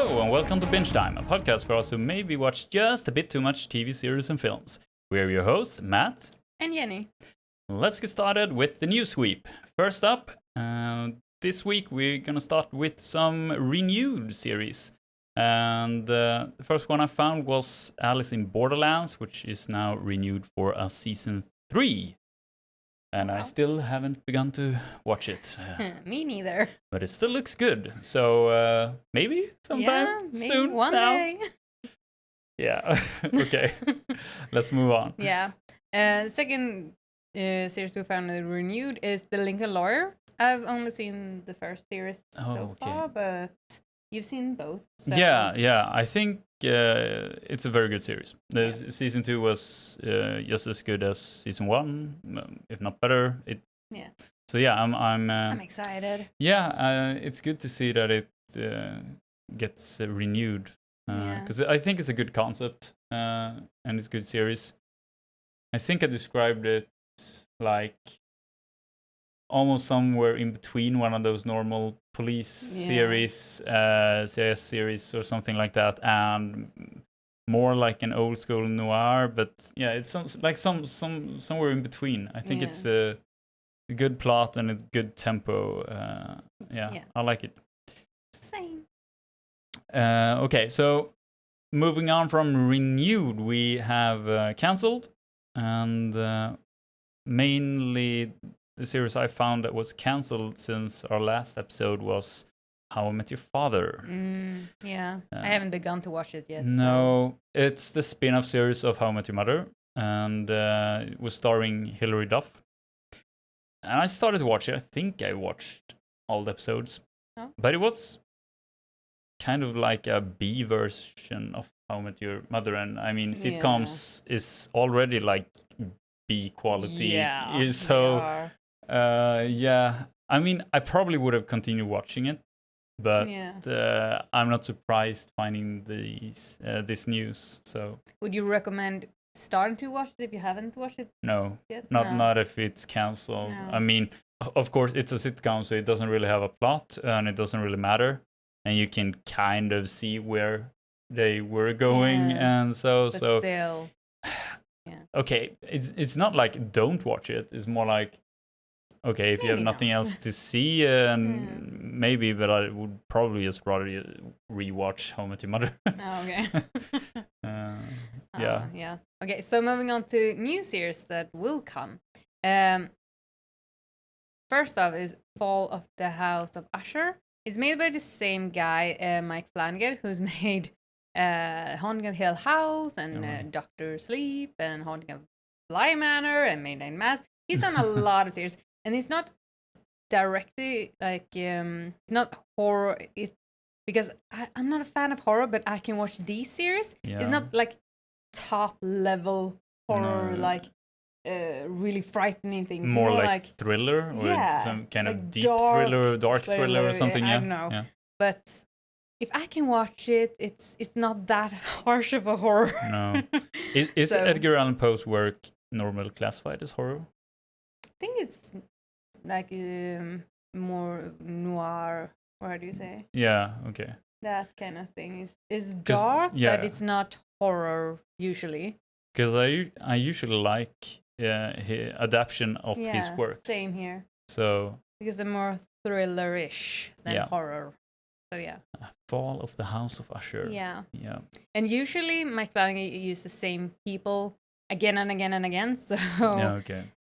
Hello and welcome to Binge Time, a podcast for us who maybe watch just a bit too much TV series and films. We're your hosts, Matt and Jenny. Let's get started with the news sweep. First up, this week we're gonna start with some renewed series. And the first one I found was Alice in Borderlands, which is now renewed for a season 3. And I still haven't begun to watch it. Me neither. But it still looks good. So maybe sometime maybe soon. one day. Yeah. Okay. Let's move on. Yeah. The second series we found renewed is The Lincoln Lawyer. I've only seen the first series so far, but you've seen both. So. Yeah. I think it's a very good series. Season 2 was just as good as season 1, if not better. So yeah, I'm excited. Yeah, it's good to see that it gets renewed because I think it's a good concept and it's a good series. I think I described it like almost somewhere in between one of those normal police series, CS series or something like that, and more like an old school noir. But yeah, it's somewhere in between. I think it's a good plot and a good tempo. I like it. Same. Okay, so moving on from renewed, we have cancelled, and mainly the series I found that was cancelled since our last episode was How I Met Your Father. I haven't begun to watch it yet. No, it's the spin-off series of How I Met Your Mother, and it was starring Hilary Duff. And I started to watch it. I think I watched all the episodes, but it was kind of like a B version of How I Met Your Mother. And I mean, sitcoms is already like B quality. Yeah, so I mean, I probably would have continued watching it, but I'm not surprised finding this news. So would you recommend starting to watch it if you haven't watched it yet? Not if it's cancelled. No. I mean, of course it's a sitcom, so it doesn't really have a plot and it doesn't really matter, and you can kind of see where they were going, and so still okay, it's not like don't watch it. It's more like, okay, if you have nothing else to see, maybe, but I would probably just rather rewatch How I Met Your Mother. Okay. Okay, so moving on to new series that will come. First off is Fall of the House of Usher. It's made by the same guy, Mike Flanagan, who's made Haunting of Hill House and Doctor Sleep and Haunting of Bly Manor and Midnight Mass. He's done a lot of series, and it's not directly like not horror. Because I'm not a fan of horror, but I can watch these series. It's not like top level horror, like really frightening things. More like thriller, or some kind of deep thriller, dark thriller or something. I don't know, but if I can watch it, it's not that harsh of a horror. No. Is Edgar Allan Poe's work normally classified as horror? I think it's like more noir, or how do you say? Yeah, okay. That kind of thing is dark, but it's not horror usually. Because I usually like his adaption of his works. Same here. So because they're more thriller-ish than horror. So Fall of the House of Usher. Yeah. And usually Mike Flanagan uses the same people again and again and again. So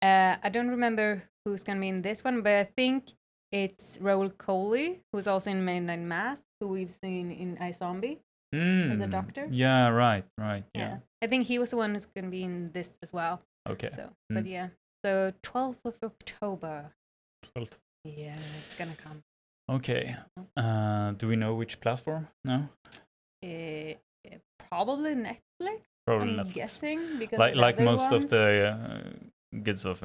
I don't remember who's gonna be in this one, but I think it's Raoul Coley, who's also in Midnight Mass, who we've seen in iZombie as a doctor. Yeah, right. Yeah. I think he was the one who's gonna be in this as well. Okay. So, but so 12th of October. 12th. Yeah, it's gonna come. Okay. Do we know which platform? No. Probably Netflix. Probably I'm Netflix. Guessing because like most of the good stuff.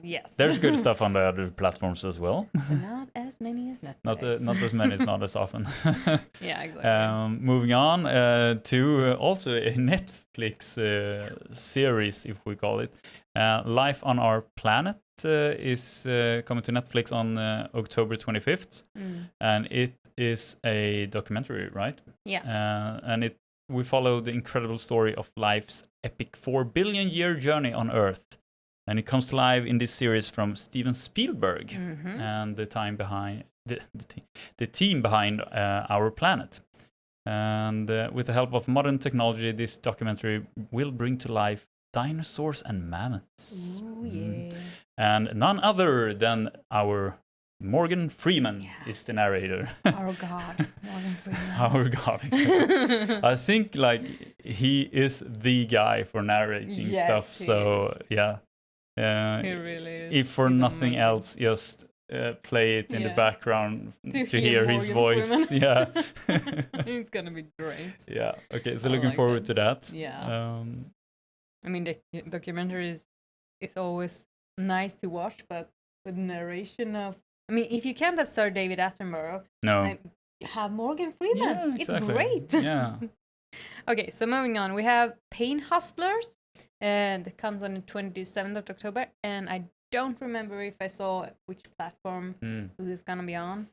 Yes. There's good stuff on the other platforms as well. But not as many as Netflix. Not as many, not as often. Yeah, exactly. Moving on to also a Netflix series, if we call it. Life on Our Planet is coming to Netflix on October 25th. And it is a documentary, right? Yeah. And we follow the incredible story of life's epic 4 billion year journey on Earth. And it comes to life in this series from Steven Spielberg and the team behind Our Planet. And with the help of modern technology, this documentary will bring to life dinosaurs and mammoths. Ooh, yeah. And none other than our Morgan Freeman is the narrator. Our God, Morgan Freeman. Our God, exactly. I think like he is the guy for narrating stuff. So yeah, he really is. If for nothing else, just play it in the background to hear his voice. Yeah, it's gonna be great. Yeah. Okay. So looking forward to that. Yeah. I mean, the documentary is always nice to watch, but with narration of. I mean, if you can't have Sir David Attenborough, have Morgan Freeman. Yeah, exactly. It's great. Yeah. Okay, so moving on, we have Pain Hustlers, and it comes on the 27th of October, and I don't remember if I saw which platform it is gonna be on,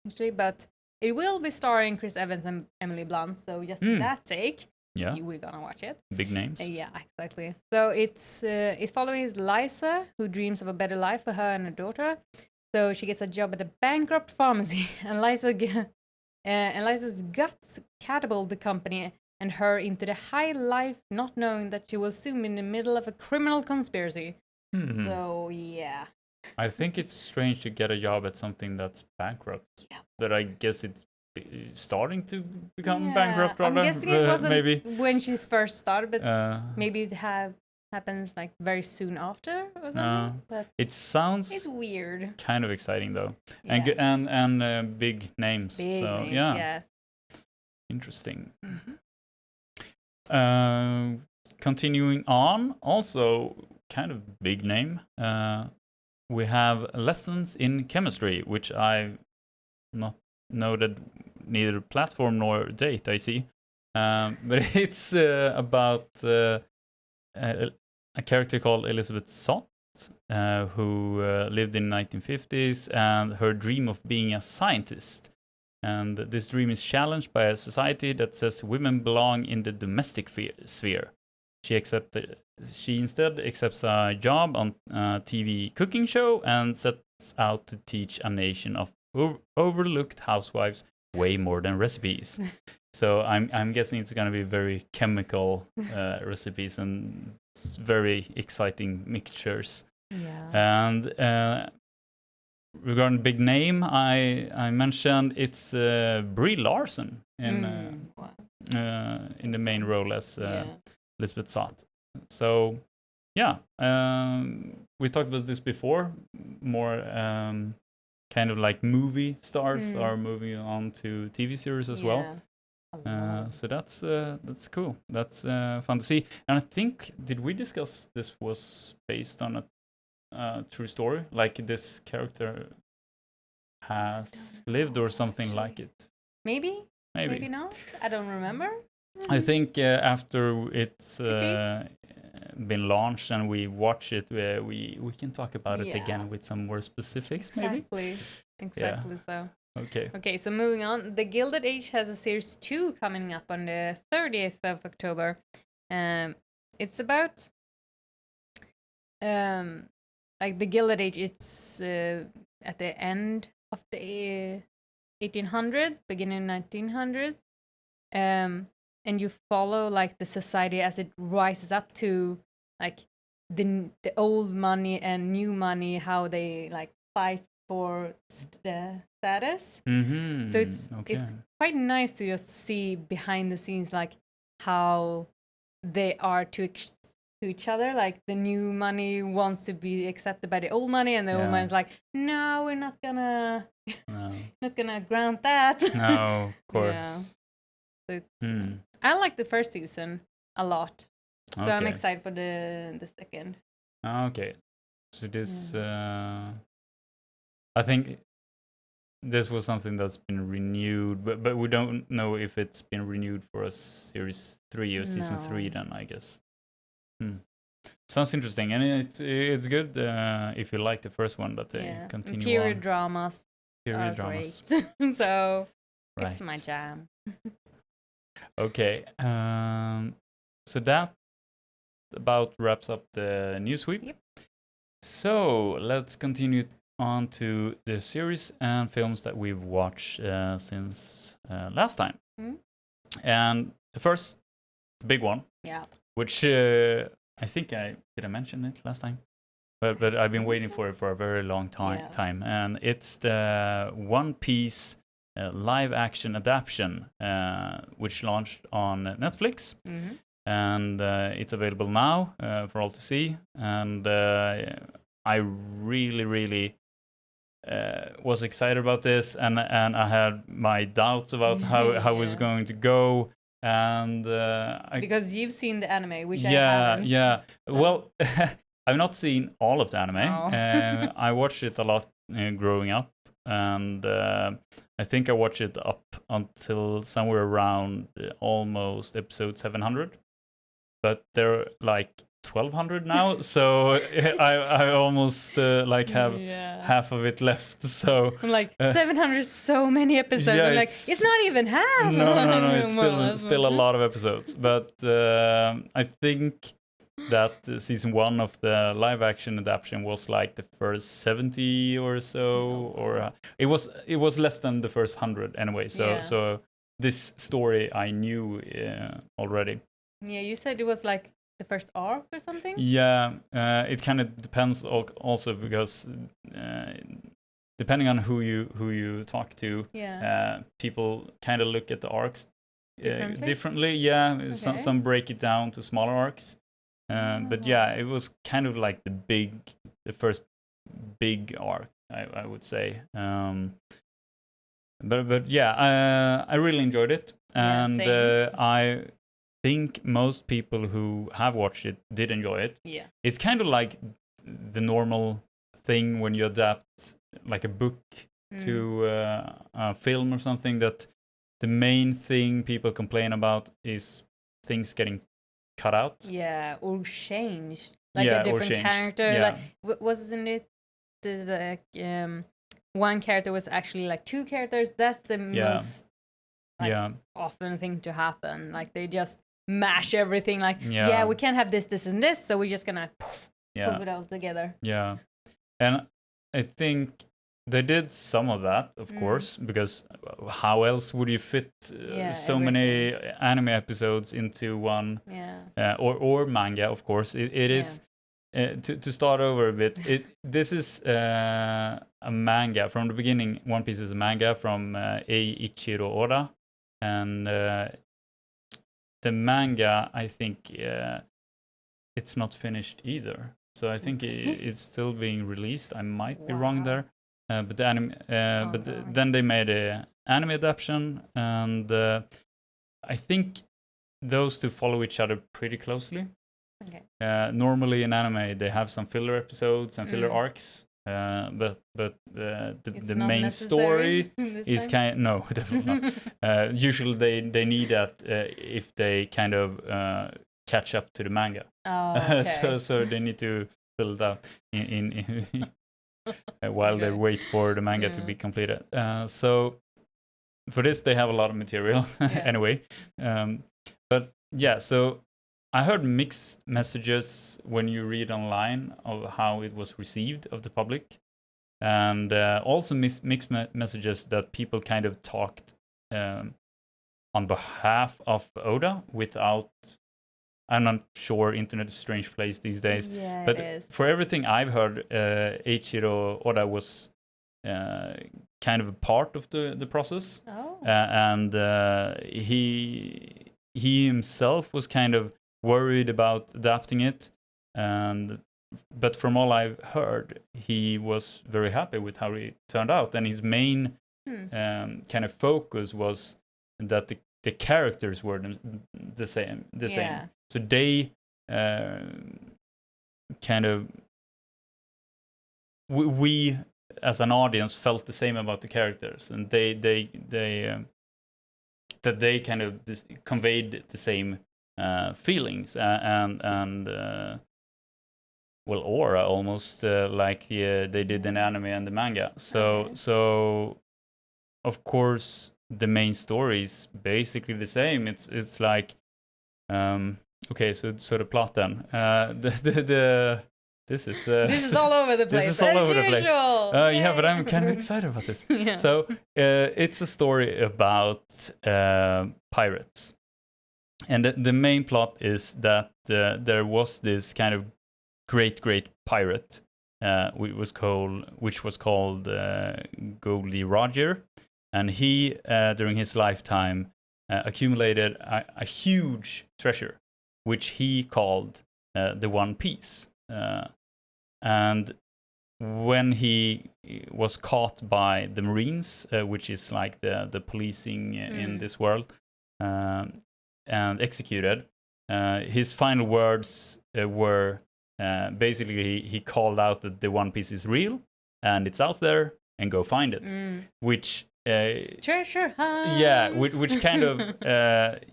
actually, but it will be starring Chris Evans and Emily Blunt, so just for that sake, we're gonna watch it. Big names. Yeah, exactly. So it's following Liza, who dreams of a better life for her and her daughter. So she gets a job at a bankrupt pharmacy, and Liza's guts catapult the company and her into the high life, not knowing that she will soon be in the middle of a criminal conspiracy. So, yeah. I think it's strange to get a job at something that's bankrupt. Yeah. But I guess it's starting to become bankrupt rather. I'm guessing it wasn't maybe when she first started, but maybe it happens like very soon after or something. But it sounds it's weird. Kind of exciting though. And big names. Big so names, yeah. Yes. Interesting. Continuing on, also kind of big name. We have Lessons in Chemistry, which I not noted neither platform nor date, I see. But it's about a character called Elizabeth Sott, who lived in the 1950s, and her dream of being a scientist. And this dream is challenged by a society that says women belong in the domestic sphere. She instead accepts a job on a TV cooking show and sets out to teach a nation of overlooked housewives way more than recipes. So I'm guessing it's going to be very chemical recipes and very exciting mixtures. Yeah. And regarding big name, I mentioned it's Brie Larson in the main role as Elizabeth Sott. So yeah, we talked about this before. More kind of like movie stars are moving on to TV series as well. So that's cool. That's fun to see. And I think, did we discuss this was based on a true story? Like this character has lived or something like it? Maybe not. I don't remember. I think after it's been launched and we watch it, we can talk about it again with some more specifics. Exactly. So. Okay, so moving on, The Gilded Age has a series 2 coming up on the 30th of October. It's about like the Gilded Age. It's at the end of the 1800s, beginning 1900s, and you follow like the society as it rises up to like the old money and new money, how they like fight for the status. So it's quite nice to just see behind the scenes like how they are to each other. Like the new money wants to be accepted by the old money, and the old money is like, no, we're not gonna not gonna grant that. No, of course. So it's I like the first season a lot, so I'm excited for the second. Okay, so this I think this was something that's been renewed, but we don't know if it's been renewed for a series 3 or season 3 then, I guess. Sounds interesting, and it's good if you like the first one that they continue period on. dramas. Period are dramas. great. So Right. it's my jam. Okay. So that about wraps up the news sweep. Yep. So let's continue on to the series and films that we've watched since last time. Mm. And the big one, Yeah. which I think did I mention it last time? But I've been waiting for it for a very long time, and it's the One Piece live action adaptation, which launched on Netflix. Mm-hmm. And it's available now for all to see. And I really was excited about this, and I had my doubts about how it was going to go. And because you've seen the anime, which I haven't. Yeah. So. Well, I've not seen all of the anime. Oh. I watched it a lot growing up, and I think I watched it up until somewhere around almost episode 700. But they're like 1200 now, so I almost have half of it left. So I'm like 700, so many episodes. Yeah, I'm like, it's not even half. No, it's still a lot of episodes. But I think that season 1 of the live action adaptation was like the first 70 or so, or it was less than the first 100 anyway. So this story I knew already. Yeah, you said it was like the first arc or something? Yeah, it kind of depends also because depending on who you talk to, people kind of look at the arcs differently. Yeah, okay. Some break it down to smaller arcs. But yeah, it was kind of like the first big arc, I would say. But yeah, I really enjoyed it, and I think most people who have watched it did enjoy it. Yeah, it's kind of like the normal thing when you adapt like a book to a film or something, that the main thing people complain about is things getting cut out. Yeah, or changed, like a different character. Yeah. Like wasn't it? There's like one character was actually like two characters. That's the most often thing to happen. Like they just mash everything. Like we can't have this, and this, so we're just gonna put it all together. Yeah, and I think they did some of that, of course, because how else would you fit so many anime episodes into one? Or manga, of course. It is to start over a bit. This is a manga from the beginning. One Piece is a manga from Eiichiro Oda, and the manga, I think it's not finished either. So I think it's still being released. I might be wrong there. But the anime, then they made an anime adaptation, and I think those two follow each other pretty closely. Okay. Normally in anime they have some filler episodes and filler arcs, but the main story is no, definitely not. Usually they need that if they kind of catch up to the manga. Oh, okay. so they need to fill it out in while they wait for the manga to be completed. So for this they have a lot of material anyway. But yeah, so I heard mixed messages when you read online of how it was received of the public, and also mixed messages that people kind of talked on behalf of Oda without. I'm not sure, internet is a strange place these days. Yeah, but it is. For everything I've heard, Eiichiro Oda was kind of a part of the process. Oh. And he himself was kind of worried about adapting it. But from all I've heard, he was very happy with how it turned out. And his main kind of focus was that the characters were the same. So they kind of we as an audience felt the same about the characters, and they kind of conveyed the same feelings, and aura almost, like they did in anime and the manga. So of course the main story is basically the same. It's like okay, so the plot then. This is all over the place. This is all over the place. Yeah, but I'm kind of excited about this. Yeah. So it's a story about pirates, and the main plot is that there was this kind of great pirate, which was called Goldie Roger, and he during his lifetime accumulated a huge treasure, which he called the One Piece. And when he was caught by the Marines, which is like the policing in this world, and executed, his final words were basically he called out that the One Piece is real and it's out there and go find it, which treasure hunt. Yeah, which kind of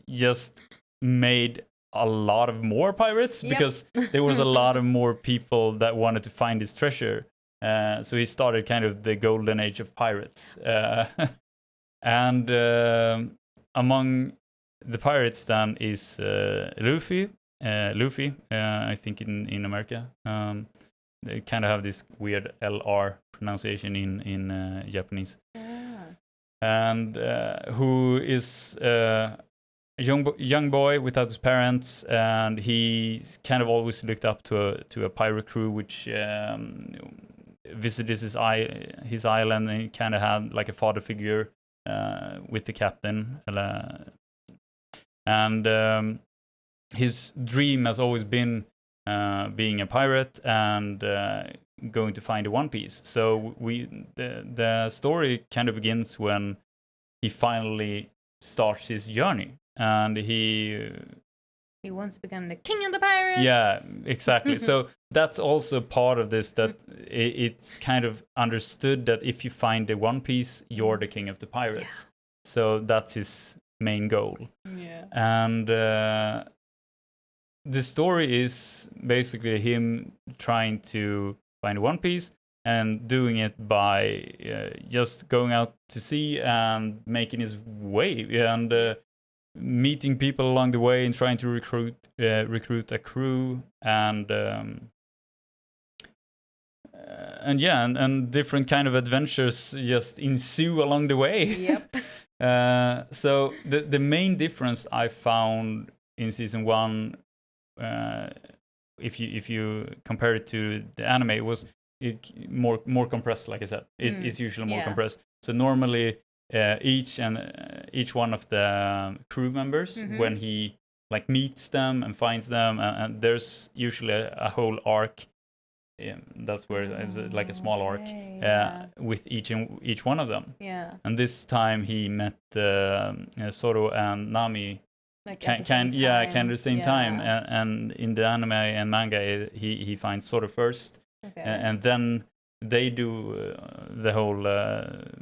just made a lot of more pirates, because there was a lot of more people that wanted to find his treasure. So he started kind of the golden age of pirates. And among the pirates then is Luffy, I think in America. They kind of have this weird LR pronunciation in Japanese. And who is a young boy without his parents, and he kind of always looked up to a pirate crew which visited his island, and he kind of had like a father figure with the captain. And his dream has always been being a pirate and going to find a One Piece. So the story kind of begins when he finally starts his journey, and he wants to become the king of the pirates. Yeah, exactly. So that's also part of this, that it's kind of understood that if you find the One Piece, you're the king of the pirates. Yeah. So that's his main goal. Yeah. And the story is basically him trying to find One Piece and doing it by just going out to sea and making his way, and meeting people along the way and trying to recruit a crew, and different kind of adventures just ensue along the way. Yep. So the main difference I found in season 1, if you compare it to the anime, it was more compressed. Like I said, it's usually more compressed. So normally each one of the crew members, when he like meets them and finds them, and there's usually a whole arc. That's where it's like a small arc with each one of them. Yeah. And this time he met Zoro and Nami. Like kind of the same time, and in the anime and manga he finds Zoro first, and then they do the whole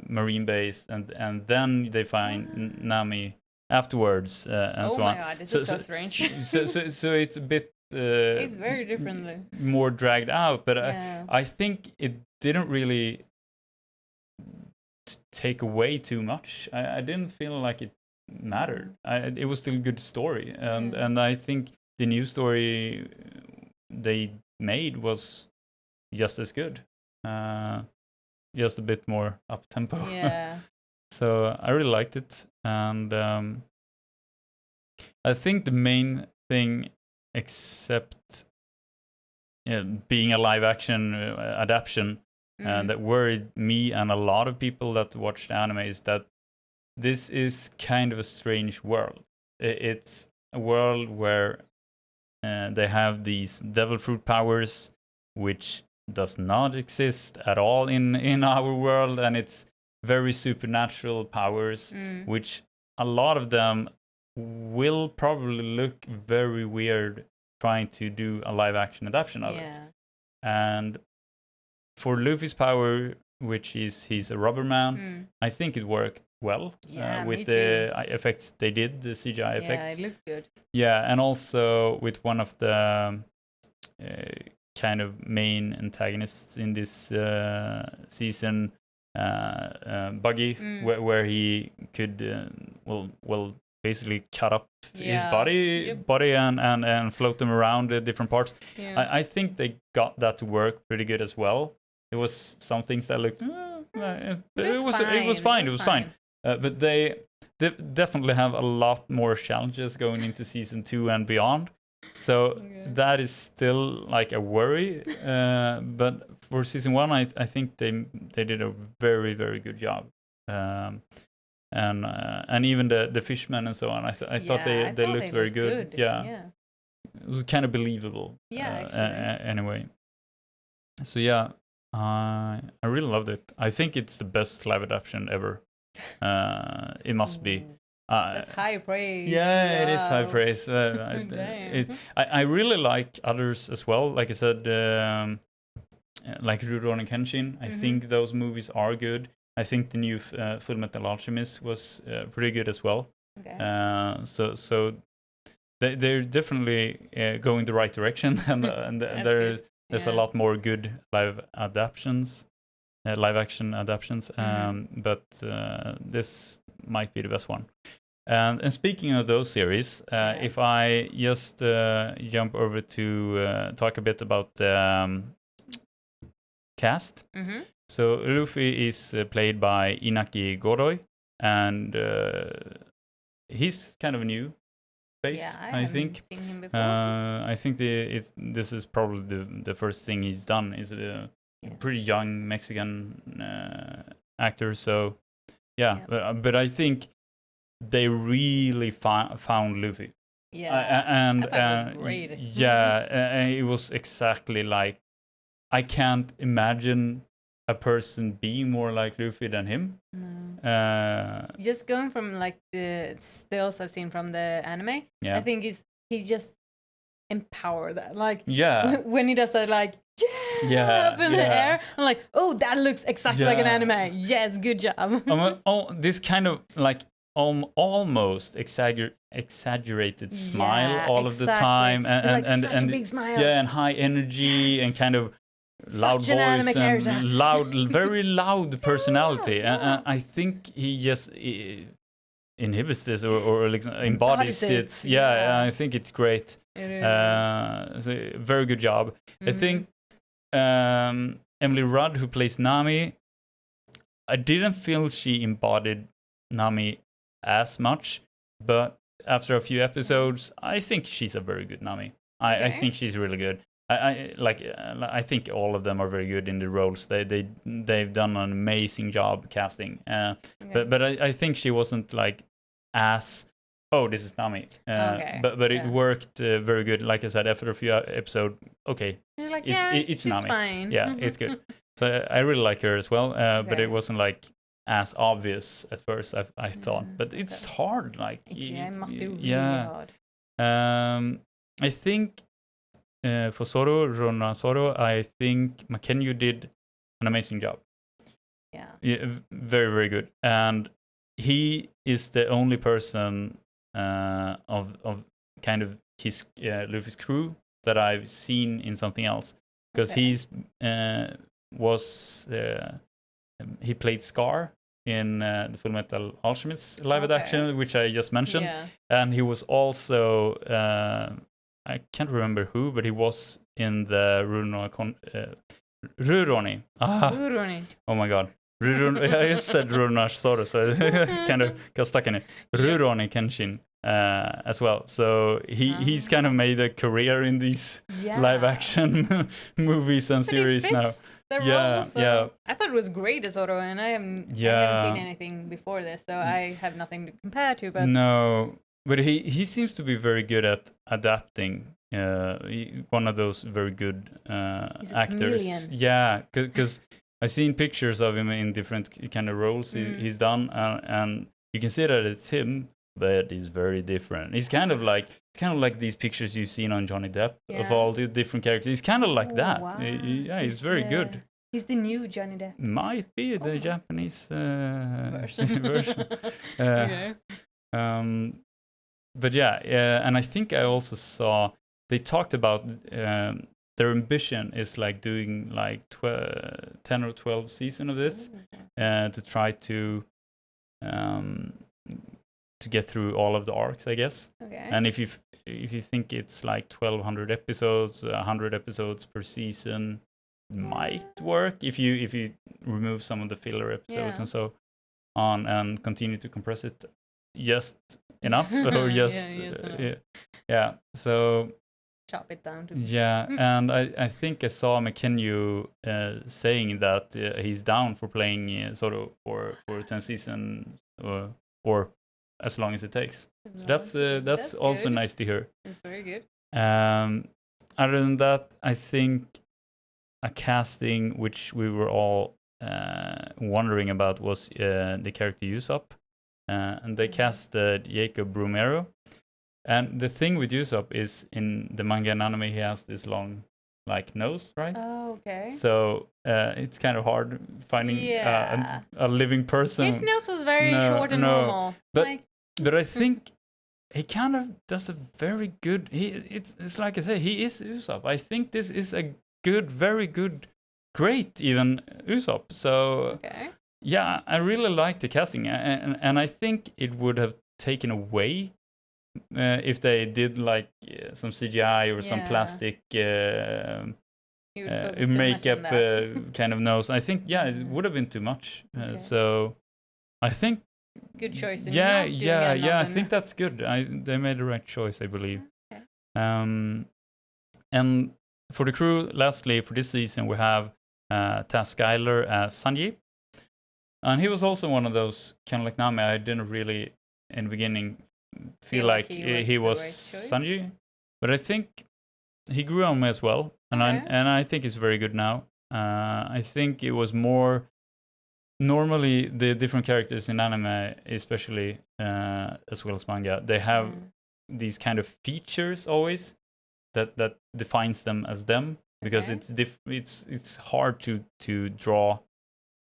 marine base, and then they find Nami afterwards, and so on. Oh my god, this is so strange. So it's a bit it's very differently more dragged out, but I think it didn't really take away too much. I didn't feel like it mattered. It was still a good story, and I think the new story they made was just as good, just a bit more up tempo. Yeah. So I really liked it, and I think the main thing, except being a live action adaptation, that worried me and a lot of people that watched anime, is that this is kind of a strange world. It's a world where they have these devil fruit powers, which does not exist at all in our world, and it's very supernatural powers, which a lot of them will probably look very weird trying to do a live action adaptation of it. And for Luffy's power, which is he's a rubber man, I think it worked well with the effects they did, the CGI effects. Yeah, it looked good. Yeah, and also with one of the kind of main antagonists in this season. Buggy, where he could basically cut up his body and float them around the different parts. I think they got that to work pretty good as well. It was some things that looked, but it was fine. But they definitely have a lot more challenges going into season 2 and beyond. So that is still like a worry. But for season 1, I think they did a very, very good job. And even the fishmen and so on, I thought they looked very good. Yeah. It was kind of believable. Anyway. So yeah, I really loved it. I think it's the best live adaptation ever. It must be. That's high praise. Yeah, it is high praise. I really like others as well. Like I said, like Rurouni Kenshin. I think those movies are good. I think the new Full Metal Alchemist was pretty good as well. So they're definitely going the right direction, and there's a lot more good live action adaptations. But this might be the best one. And speaking of those series, if I just jump over to talk a bit about cast. So Luffy is played by Inaki Godoy, and he's kind of a new face, I think. Seen him before. I think this is probably the first thing he's done. He's a pretty young Mexican actor, so but I think they really found Luffy. And I thought it was great. It was exactly like, I can't imagine a person being more like Luffy than him. No. Just going from like the stills I've seen from the anime, I think he just empowered that. Like when he does that, like up in the air, I'm like, oh, that looks exactly like an anime. Yes, good job. This kind of like almost exaggerated smile all of the time, and such a big smile. And high energy and kind of loud voice and very loud personality. And I think he just inhibits this or like embodies it. I think it's great. It is. So very good job. I think Emily Rudd, who plays Nami, I didn't feel she embodied Nami as much, but after a few episodes, I think she's a very good Nami. I think she's really good. I think all of them are very good in the roles. They've done an amazing job casting. But I think she wasn't like as this is Nami. But it worked very good. Like I said, after a few episodes, you're like, it's she's Nami. Fine. Yeah, it's good. So I really like her as well. But it wasn't like as obvious at first, I thought. But it's hard. Like it must be really hard. I think. For Rona Soro, I think Makenyu did an amazing job. Very, very good. And he is the only person of kind of his Luffy's crew that I've seen in something else, because he played Scar in the Full Metal Alchemist live adaptation, which I just mentioned, and he was also I can't remember who, but he was in the Rurouni. Rurouni. Oh my god. I just said Rurouni Soro, so I kind of got stuck in it. Rurouni Kenshin as well. So he's kind of made a career in these live action movies and series now. Role, I thought it was great as Zoro, and I haven't seen anything before this, so I have nothing to compare to. But no. But he seems to be very good at adapting. One of those very good actors. Chameleon. Yeah, because I've seen pictures of him in different kind of roles he's done, and you can see that it's him, but he's very different. He's kind of like these pictures you've seen on Johnny Depp of all the different characters. He's kind of like that. Wow. He's very good. He's the new Johnny Depp. Might be the Japanese version. But and I think I also saw they talked about their ambition is like doing like 10 or 12 seasons of this, to try to get through all of the arcs, I guess. Okay. And if you think it's like 1,200 episodes, 100 episodes per season might work if you remove some of the filler episodes and so on, and continue to compress it just enough, or just so chop it down to and I think I saw McKenna saying that he's down for playing sort of for 10 seasons or as long as it takes. So that's also good. nice to hear. It's very good. Other than that, I think a casting which we were all wondering about was the character Usopp, and they casted Jacob Brumero. And the thing with Usopp is, in the manga and anime, he has this long, like, nose, right? Oh, okay. So it's kind of hard finding a living person. His nose was very short and normal. But I think he kind of does a very good. It's like I say, he is Usopp. I think this is a good, very good, great even Usopp. So yeah, I really like the casting, and I think it would have taken away if they did like some CGI or some plastic makeup kind of nose. I think it would have been too much. So I think good choice. I think that's good. They made the right choice, I believe. Okay. And for the crew, lastly, for this season, we have Taz Skyler as Sanji. And he was also one of those, kind of like Nami, I didn't really, in the beginning, feel like he was Sanji. But I think he grew on me as well. And I think he's very good now. I think it was more... Normally, the different characters in anime, especially as well as manga, they have these kind of features always that defines them as them, because it's hard to draw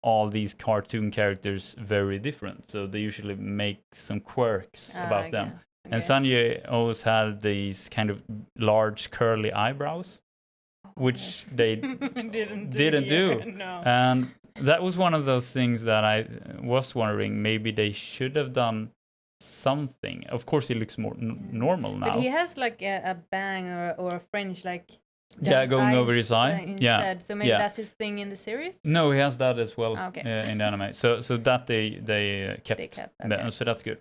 all these cartoon characters very different. So they usually make some quirks about them. And Sanji always had these kind of large curly eyebrows, which they didn't do. No. And that was one of those things that I was wondering, maybe they should have done something. Of course, he looks more normal now. But he has like a bang or a fringe, like going over his eye. Instead. So maybe that's his thing in the series. No, he has that as well in the anime. So that they kept. They kept okay. So that's good.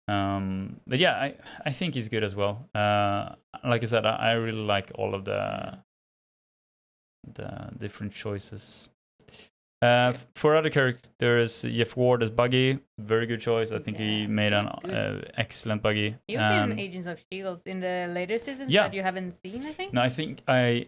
But yeah, I think he's good as well. Like I said, I really like all of the different choices. For other characters, Jeff Ward as Buggy, very good choice. I think he made an excellent Buggy. He was in Agents of S.H.I.E.L.D. in the later seasons that you haven't seen, I think. No, I think I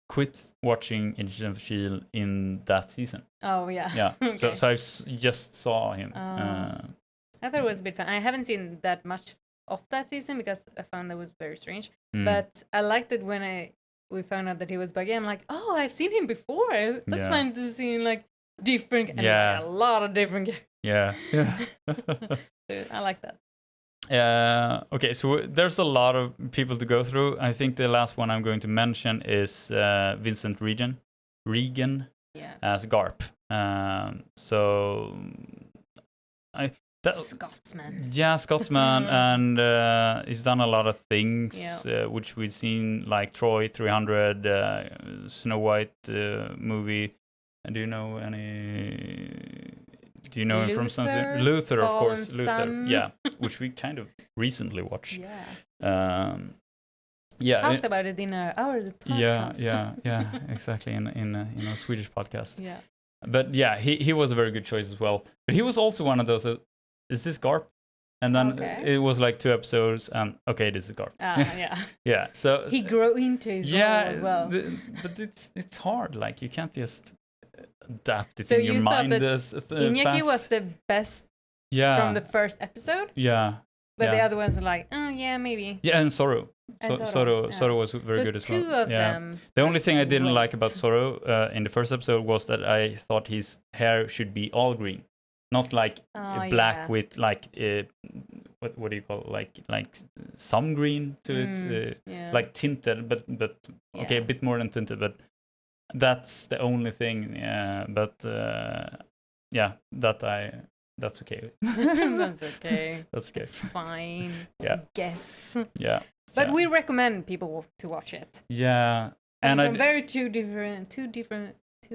quit watching Agents of S.H.I.E.L.D. in that season. Oh, yeah. Yeah, okay. so I just saw him. I thought it was a bit fun. I haven't seen that much of that season because I found that was very strange. But I liked it when we found out that he was Buggy. I'm like, oh, I've seen him before. That's fun to see like different, and a lot of different characters. Yeah. I like that. Okay, so there's a lot of people to go through. I think the last one I'm going to mention is Vincent Regan as Garp. Scotsman. Yeah, Scotsman, and he's done a lot of things, which we've seen, like Troy 300, Snow White movie. Do you know any? Do you know him from something? Luther, of course. Luther, yeah, which we kind of recently watched. Talked about it in our podcast. Yeah, exactly, in a Swedish podcast. Yeah. But yeah, he was a very good choice as well. But he was also one of those. Is this Garp? And then it was like 2 episodes, and this is Garp. Yeah. So he grew into his role as well. But it's hard. Like, you can't just adapt it in your mind. Iñaki was the best from the first episode. Yeah. But the other ones are like, maybe. Yeah, and Zoro. Zoro was very good as well. 2 of them. The only thing I didn't like about Zoro in the first episode was that I thought his hair should be all green, not like black with like what do you call it? Like some green to it, like tinted, but okay, a bit more than tinted, but that's the only thing. But yeah, that's okay. That's okay. That's okay. It's fine. Yeah. I guess. Yeah. But we recommend people to watch it. Yeah. And from two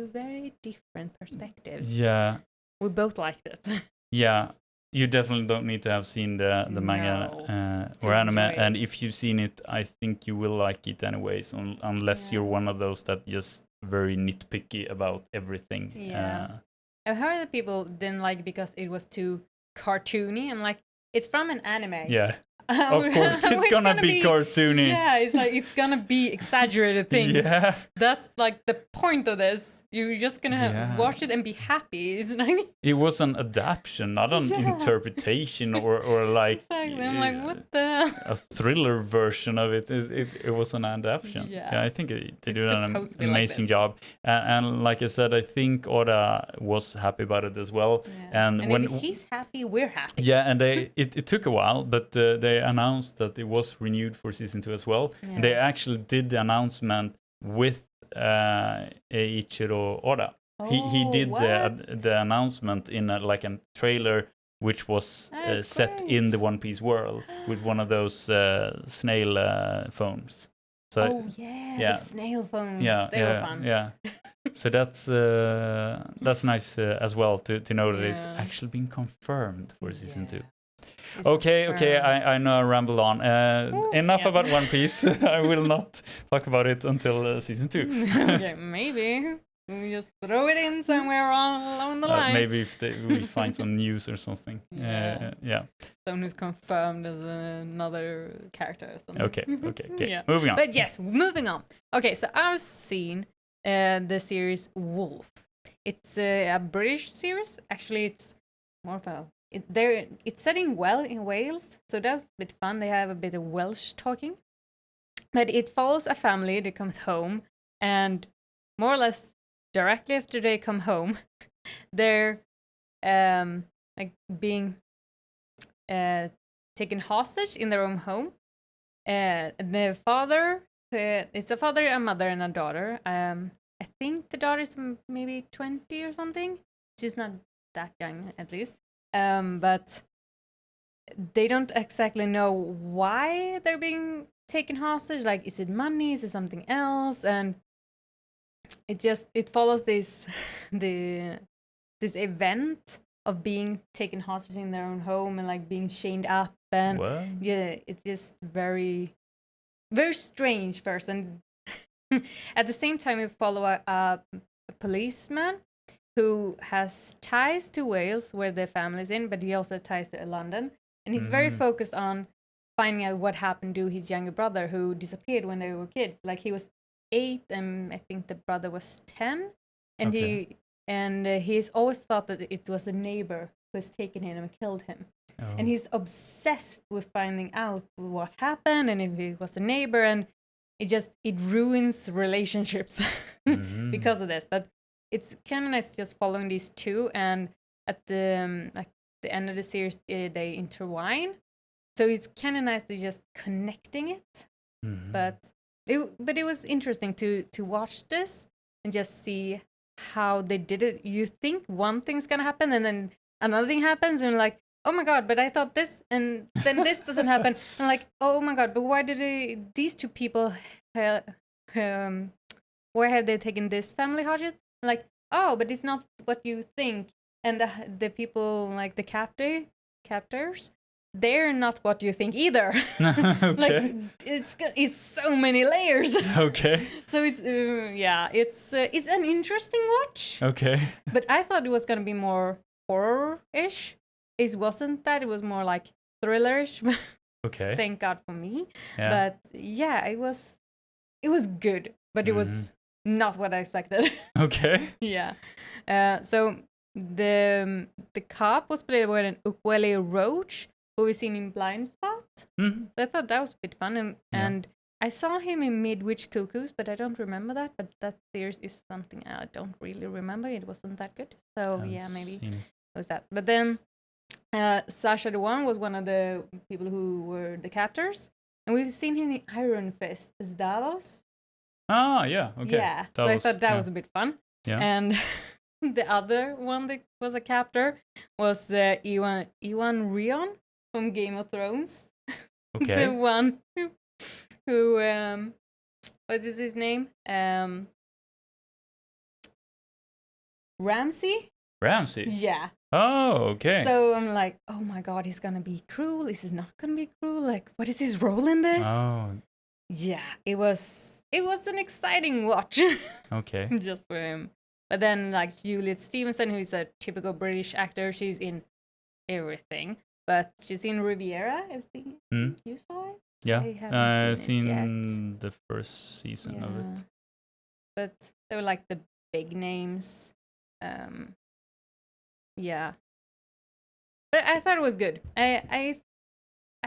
very different perspectives. Yeah. We both liked it. Yeah. You definitely don't need to have seen the manga or anime, and if you've seen it, I think you will like it anyways, unless you're one of those that just very nitpicky about everything. Yeah. I've heard that people didn't like it because it was too cartoony. I'm like, it's from an anime. Yeah. Of course, it's gonna be cartoony. Yeah, it's like it's gonna be exaggerated things. Yeah. That's like the point of this. You're just gonna watch it and be happy. It's like it was an adaptation, not an interpretation or like exactly. I'm like, what the? A thriller version of it. It was an adaptation. Yeah, I think they did an amazing job. And like I said, I think Oda was happy about it as well. Yeah. And when if he's happy, we're happy. Yeah, and it took a while, but they announced that it was renewed for season 2 as well. Yeah. And they actually did the announcement with Eiichiro Oda. He did the announcement in a trailer, which was set in the One Piece world with one of those snail phones. So, the snail phones. Yeah, they were fun. Yeah. So that's nice as well to know that it's actually been confirmed for season 2. Okay, I know I rambled on. Enough about One Piece. I will not talk about it until season 2. Okay, maybe. We just throw it in somewhere along the line. Maybe if we find some news or something. Yeah. Someone who's confirmed as another character or something. Okay. Yeah. Moving on. But yes, moving on. Okay, so I've seen the series Wolf. It's a British series. Actually, it's more of a... It's setting well in Wales, so that's a bit fun. They have a bit of Welsh talking. But it follows a family that comes home, and more or less directly after they come home, they're being taken hostage in their own home. The father, it's a father, a mother, and a daughter. I think the daughter's maybe 20 or something. She's not that young, at least. But they don't exactly know why they're being taken hostage. Like, is it money? Is it something else? And it follows this event of being taken hostage in their own home and like being chained up, and it's just very, very strange person. At the same time, we follow a policeman who has ties to Wales, where their family's in, but he also has ties to London. And he's very focused on finding out what happened to his younger brother, who disappeared when they were kids. Like, he was 8, and I think the brother was 10. And he's always thought that it was a neighbor who has taken him and killed him. Oh. And he's obsessed with finding out what happened and if it was a neighbor. And it ruins relationships because of this. But it's kind of nice just following these two, and at the end of the series, they intertwine. So it's kind of nice to just connecting it. But it was interesting to watch this and just see how they did it. You think one thing's gonna happen, and then another thing happens, and you're like, oh my god, but I thought this, and then this doesn't happen. And like, oh my god, but why did these two people, where have they taken this family hostage? Like, oh, but it's not what you think. And the people, like the captors, they're not what you think either. Like, it's so many layers. Okay. So it's an interesting watch. Okay. But I thought it was gonna be more horror-ish. It wasn't that. It was more like thriller-ish. Okay. Thank God for me. Yeah. But yeah, it was good, but it was not what I expected. Okay. Yeah. So the cop was played by an Ukwele Roach, who we've seen in Blind Spot. So I thought that was a bit fun, and I saw him in Midwich Cuckoos, but I don't remember that. But that series is something I don't really remember. It wasn't that good. So maybe it was that. But then Sasha Dewan was one of the people who were the captors, and we've seen him in Iron Fist as Davos. Ah, yeah, okay. Yeah, so I thought that was a bit fun. Yeah. And the other one that was a captor was Iwan Rion from Game of Thrones. Okay. The one who what is his name? Ramsey? Yeah. Oh, okay. So I'm like, oh my god, he's gonna be cruel. This is not gonna be cruel. Like, what is his role in this? Oh. Yeah, it was an exciting watch. Okay. Just for him. But then like Juliet Stevenson, who's a typical British actor, she's in everything. But she's in Riviera. I think you saw it. Yeah, I haven't seen the first season of it. But they were like the big names. Yeah. But I thought it was good. I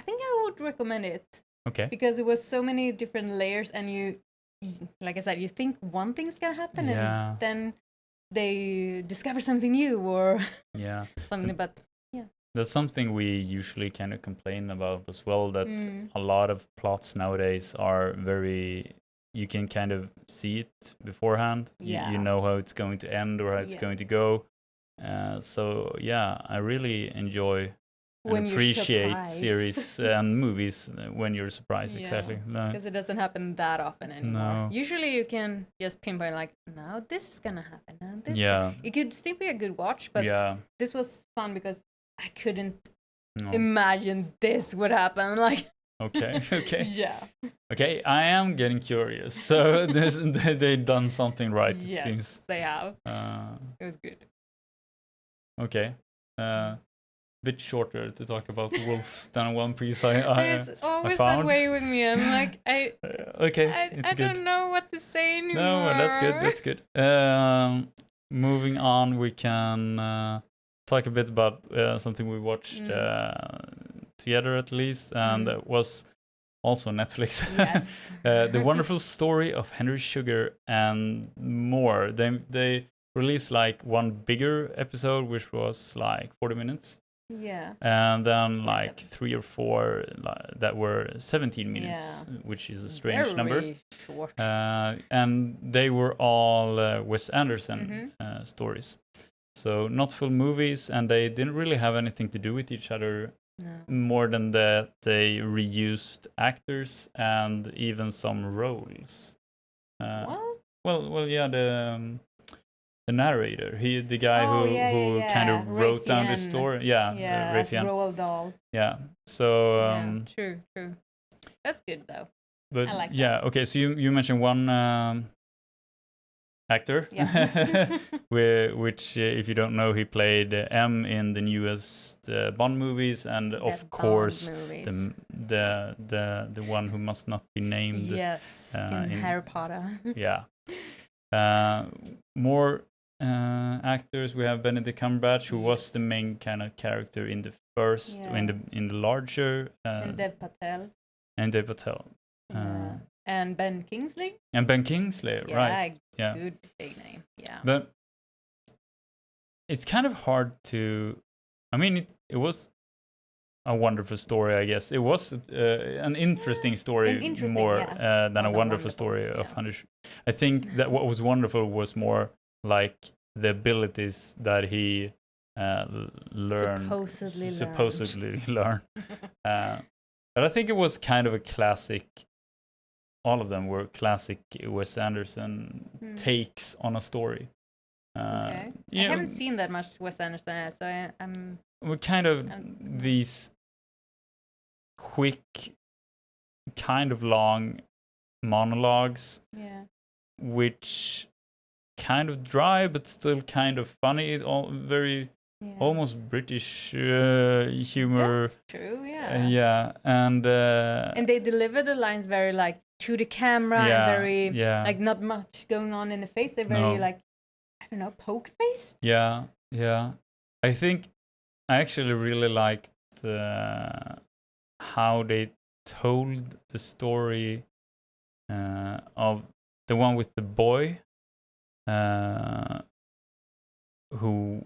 think I would recommend it. Okay. Because it was so many different layers, and you like I said, you think one thing's gonna happen, and then they discover something new or something. But that's something we usually kind of complain about as well, that a lot of plots nowadays are very, you can kind of see it beforehand. You know how it's going to end or how it's going to go. So yeah, I really enjoy and appreciate series and movies when you're surprised. Exactly. Because it doesn't happen that often anymore. No. Usually you can just pinpoint like, now this is gonna happen. Now this. It could still be a good watch, but this was fun because I couldn't imagine this would happen. Like. Okay. Yeah. Okay, I am getting curious. So they done something right. It seems. Yes, they have. It was good. Okay. Bit shorter to talk about the wolf than One Piece. It's always that way with me. I'm like, I don't know what to say anymore. No, that's good. Moving on, we can talk a bit about something we watched together at least, and that was also Netflix. Yes. The Wonderful Story of Henry Sugar and More. They released like one bigger episode, which was like 40 minutes. Yeah. And then like 3 or 4 that were 17 minutes, which is a strange number. Short. And they were all Wes Anderson stories. So not full movies, and they didn't really have anything to do with each other. No. More than that, they reused actors and even some roles. What? Well, yeah, the narrator, the guy who kind of wrote down the story. Yeah, as Roald Dahl. Yeah, so true. That's good though. But I like that. Okay. So you mentioned one actor, which if you don't know, he played M in the newest Bond movies, and of course the one who must not be named. Yes, in Harry Potter. Yeah. More actors. We have Benedict Cumberbatch, who was the main kind of character in the first, in the larger. And Dev Patel. And Ben Kingsley. Right? Yeah. Good big name. Yeah. But it's kind of hard to. I mean, it was a wonderful story, I guess. It was an interesting story more than a wonderful story of Henry. I think that what was wonderful was more like the abilities that he learned. Supposedly learned. But I think it was kind of a classic. All of them were classic Wes Anderson takes on a story. I haven't seen that much Wes Anderson, so I'm. We're kind of these quick, kind of long monologues, which kind of dry but still kind of funny. All very almost British humor. That's true. And they deliver the lines very like to the camera and very like not much going on in the face. They're very like, I don't know, poke faced. Yeah. I think I actually really liked how they told the story of the one with the boy who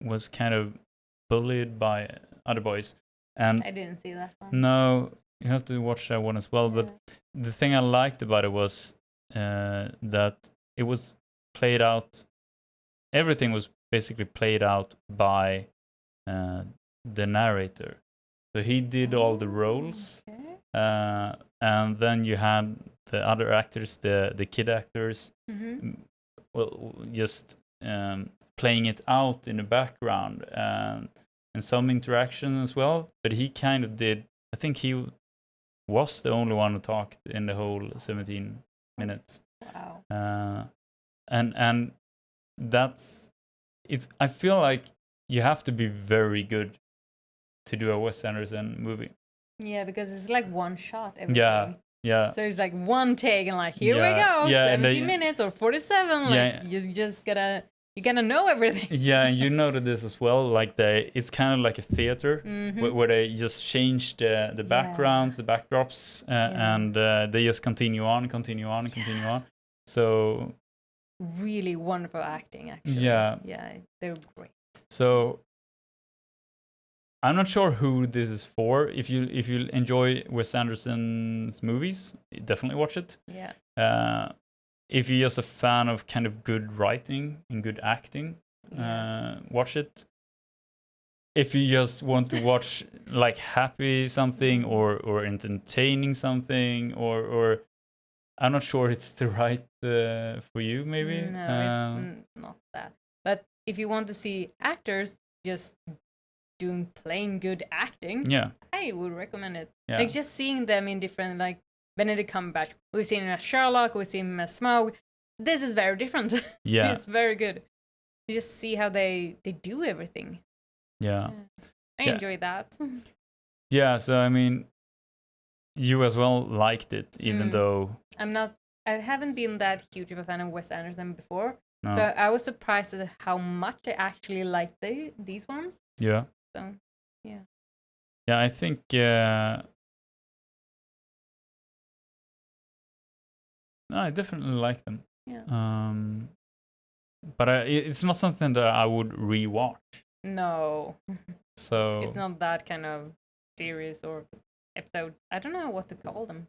was kind of bullied by other boys. And I didn't see that one. no, you have to watch that one as well. But the thing I liked about it was that it was played out. Everything was basically played out by the narrator. So he did all the roles, and then you had the other actors, the kid actors, well, just playing it out in the background, and some interaction as well. But he kind of did. I think he was the only one who talked in the whole 17 minutes. Wow. And that's it's. I feel like you have to be very good to do a Wes Anderson movie. Yeah, because it's like one shot. Everything. Yeah. So it's like one take and like here we go, 17 minutes or 47. Like you just gotta know everything. Yeah, and you noted this as well. Like it's kind of like a theater where they just change the backgrounds, the backdrops, and they just continue on. So really wonderful acting, actually. Yeah, they're great. So I'm not sure who this is for. If you enjoy Wes Anderson's movies, definitely watch it. Yeah. If you're just a fan of kind of good writing and good acting, watch it. If you just want to watch like happy something or entertaining something or I'm not sure it's the right for you, maybe. No, it's not that. But if you want to see actors just doing plain good acting, I would recommend it. Like just seeing them in different, like Benedict Cumberbatch, we've seen him as Sherlock, we've seen him as Smaug. This is very different. Yeah. It's very good. You just see how they do everything. Yeah. I enjoyed that. Yeah, so I mean, you as well liked it, even though I haven't been that huge of a fan of Wes Anderson before. No. So I was surprised at how much I actually liked these ones. Yeah. So, yeah. Yeah, I think no, I definitely like them. Yeah. But it's not something that I would rewatch. No. So it's not that kind of series or episodes. I don't know what to call them.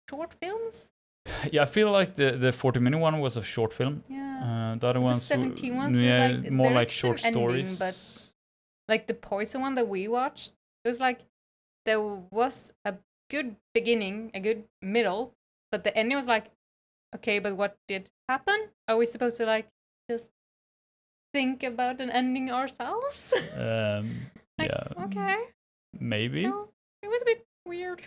Short films? Yeah, I feel like the 40-minute one was a short film. Yeah. The other ones, 17 ones, more like short stories. Ending, but like the Poison one that we watched, it was like there was a good beginning, a good middle, but the ending was like, okay, but what did happen? Are we supposed to like just think about an ending ourselves? Okay. Maybe. So it was a bit weird.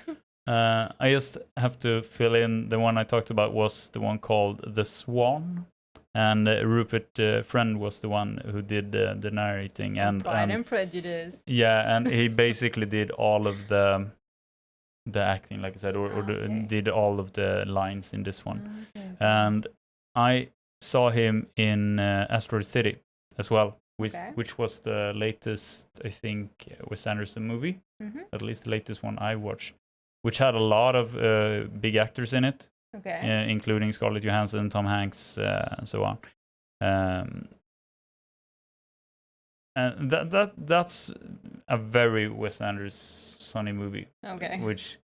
I just have to fill in the one I talked about was the one called The Swan, and Rupert Friend was the one who did the narrating and Pride and Prejudice. Yeah, and he basically did all of the acting, like I said, or did all of the lines in this one. Okay. And I saw him in Asteroid City as well, which was the latest, I think, Wes Anderson movie, at least the latest one I watched, which had a lot of big actors in it, including Scarlett Johansson, Tom Hanks, and so on. And that's a very Wes Anderson movie, which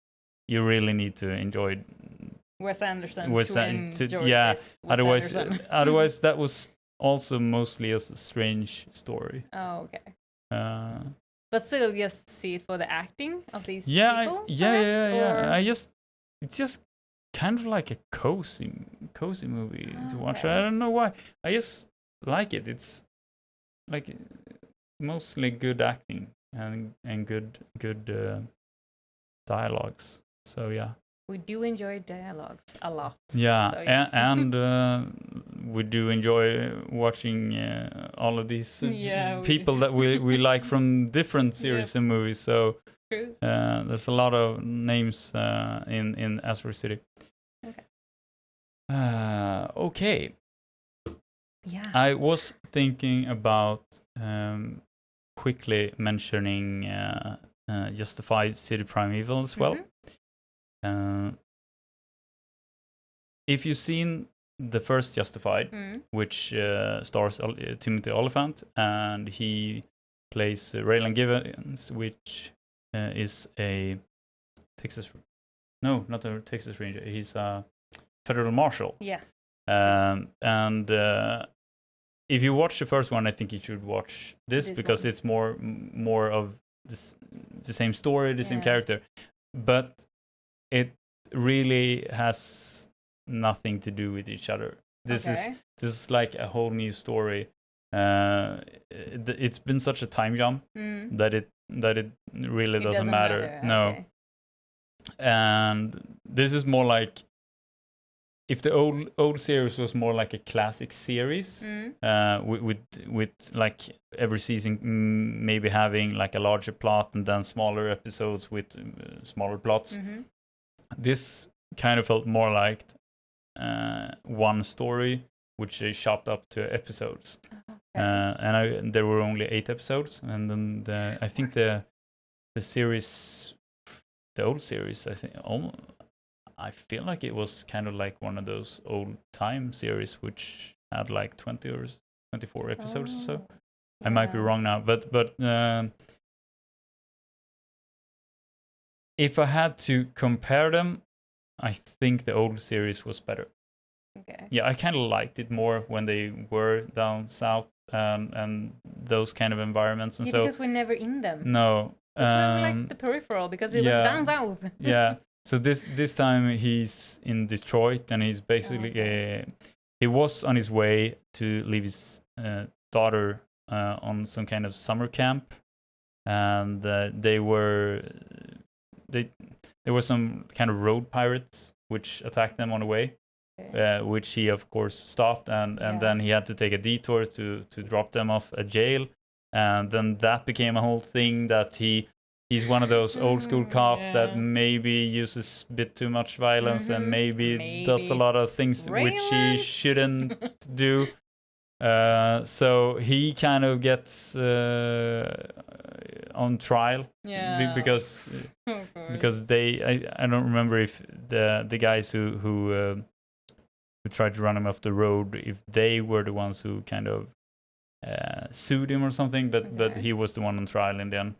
you really need to enjoy. Wes Anderson. Otherwise that was also mostly a strange story. Oh, okay. But still, just see it for the acting of these people. Yeah. It's just kind of like a cozy movie to watch. I don't know why. I just like it. It's like mostly good acting and good dialogues. So yeah. We do enjoy dialogues a lot. Yeah, so, and we do enjoy watching all of these people that we like from different series and movies. So there's a lot of names in Asteroid City. Okay. Yeah. I was thinking about quickly mentioning Justified City Primeval as well. If you've seen the first Justified, which stars Timothy Olyphant, and he plays Raylan Givens, which is a not a Texas Ranger. He's a federal marshal. Yeah. And if you watch the first one, I think you should watch this because it's more of the same story, the same character, but it really has nothing to do with each other. This is like a whole new story. It's been such a time jump that it really doesn't matter. No. Okay. And this is more like if the old series was more like a classic series, with like every season maybe having like a larger plot and then smaller episodes with smaller plots. This kind of felt more like one story which they chopped up to episodes. And there were only 8 episodes, and then I think the series, the old series, I feel like it was kind of like one of those old time series which had like 20 or 24 episodes or so. I might be wrong now, but if I had to compare them, I think the old series was better. Okay. Yeah, I kind of liked it more when they were down south and those kind of environments and so. Because we're never in them. No. That's why we like the peripheral, because it was down south. Yeah. So this time he's in Detroit, and he's basically he was on his way to leave his daughter on some kind of summer camp, and there were some kind of road pirates which attacked them on the way, which he of course stopped, and then he had to take a detour to drop them off at jail, and then that became a whole thing that he's one of those old school cops that maybe uses a bit too much violence and maybe does a lot of things which he shouldn't do. So he kind of gets on trial because I don't remember if the guys who tried to run him off the road, if they were the ones who kind of sued him or something, but he was the one on trial in the end.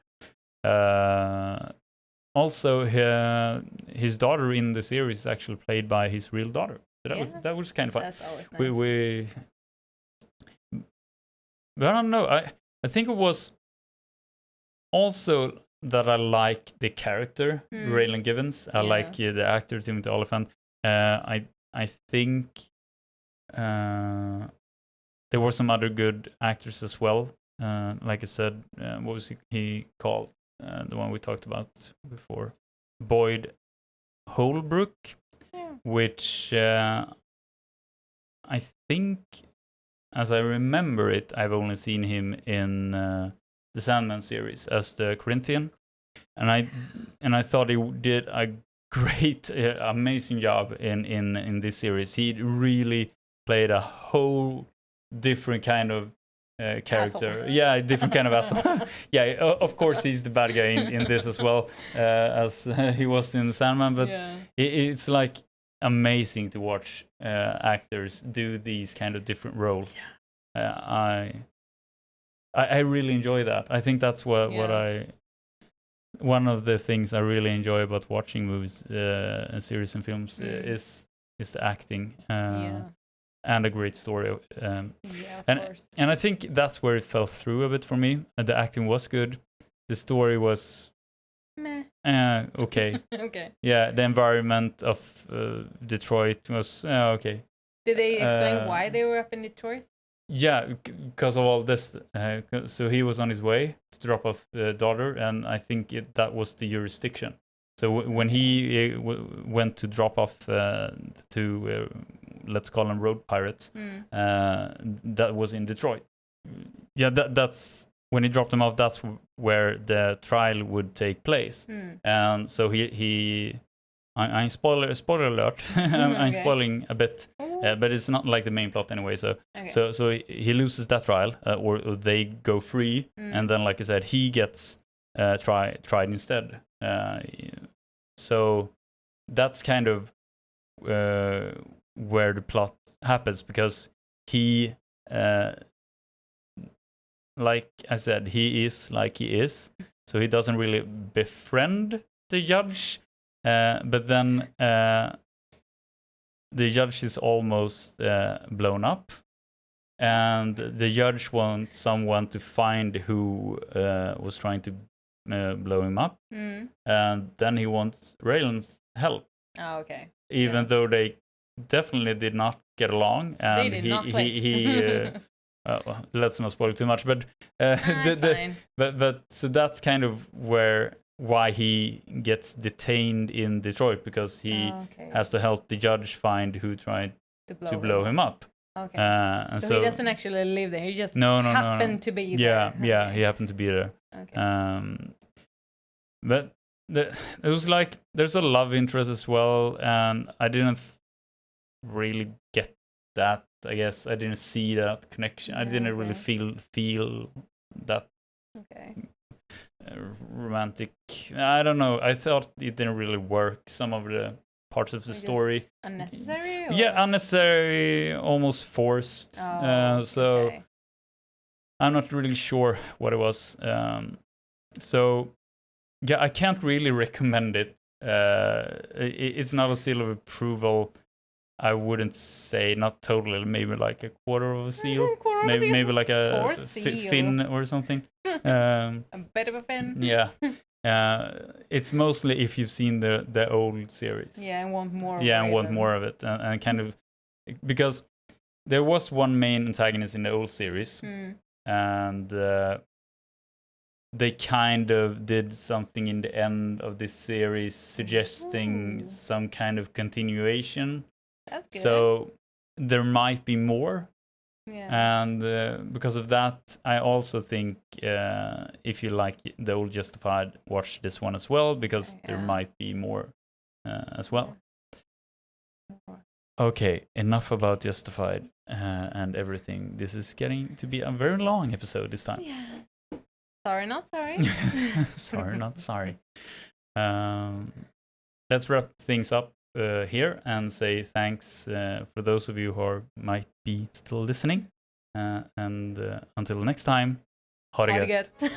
Also, his daughter in the series is actually played by his real daughter. So that was kind of fun. That's always nice. But I don't know. I think it was also that I like the character Raylan Givens. I like the actor Timothy Olyphant. I think there were some other good actors as well. Like I said, what was he called? The one we talked about before, Boyd Holbrook, which I think, as I remember it, I've only seen him in the Sandman series as the Corinthian, and I thought he did a great, amazing job in this series. He really played a whole different kind of character. Asshole. Yeah, different kind of asshole. Yeah, of course he's the bad guy in this as well, as he was in the Sandman, but it's like amazing to watch actors do these kind of different roles. I really enjoy that. I think that's what one of the things I really enjoy about watching movies and series and films is the acting. And a great story. Of course. And I think that's where it fell through a bit for me. The acting was good. The story was meh. Okay. Okay. Yeah, the environment of Detroit was okay. Did they explain why they were up in Detroit? Yeah, because of all this. So he was on his way to drop off the daughter, and I think that was the jurisdiction. So when he went to drop off to let's call them road pirates, that was in Detroit. Yeah, that's when he dropped them off. That's where the trial would take place. And so I'm spoiler alert. I'm spoiling a bit, but it's not like the main plot anyway. So he loses that trial, or they go free, and then, like I said, he gets tried instead. So that's kind of where the plot happens, because he like I said, he is like he is, so he doesn't really befriend the judge. But then the judge is almost blown up, and the judge wants someone to find who was trying to blow him up, and then he wants Raylan's help. Oh, okay. Even though they definitely did not get along, and they did not click. Let's not spoil too much, but fine. but so that's kind of why he gets detained in Detroit, because he has to help the judge find who tried to blow him up. Okay. And so he doesn't actually live there. He just happened to be there. Yeah, he happened to be there. Okay. But it was like there's a love interest as well, and I didn't really get that. I guess I didn't see that connection. I didn't really feel that romantic. I don't know. I thought it didn't really work. Some of the parts of the story unnecessary. Or? Yeah, unnecessary, almost forced. So I'm not really sure what it was. So yeah, I can't really recommend it. It's not a seal of approval. I wouldn't say, not totally, maybe like a quarter of a seal. Maybe like a fin or something. A bit of a fin. Yeah. It's mostly if you've seen the old series. Yeah, and want more. Yeah, and want more of it, and kind of because there was one main antagonist in the old series, and they kind of did something in the end of this series suggesting some kind of continuation. That's good. So there might be more. Yeah. And because of that, I also think if you like the old Justified, watch this one as well, because there might be more as well. Okay, enough about Justified and everything. This is getting to be a very long episode this time. Yeah. Sorry, not sorry. Sorry, not sorry. Let's wrap things up here and say thanks for those of you who might be still listening. And until next time, ha det gött.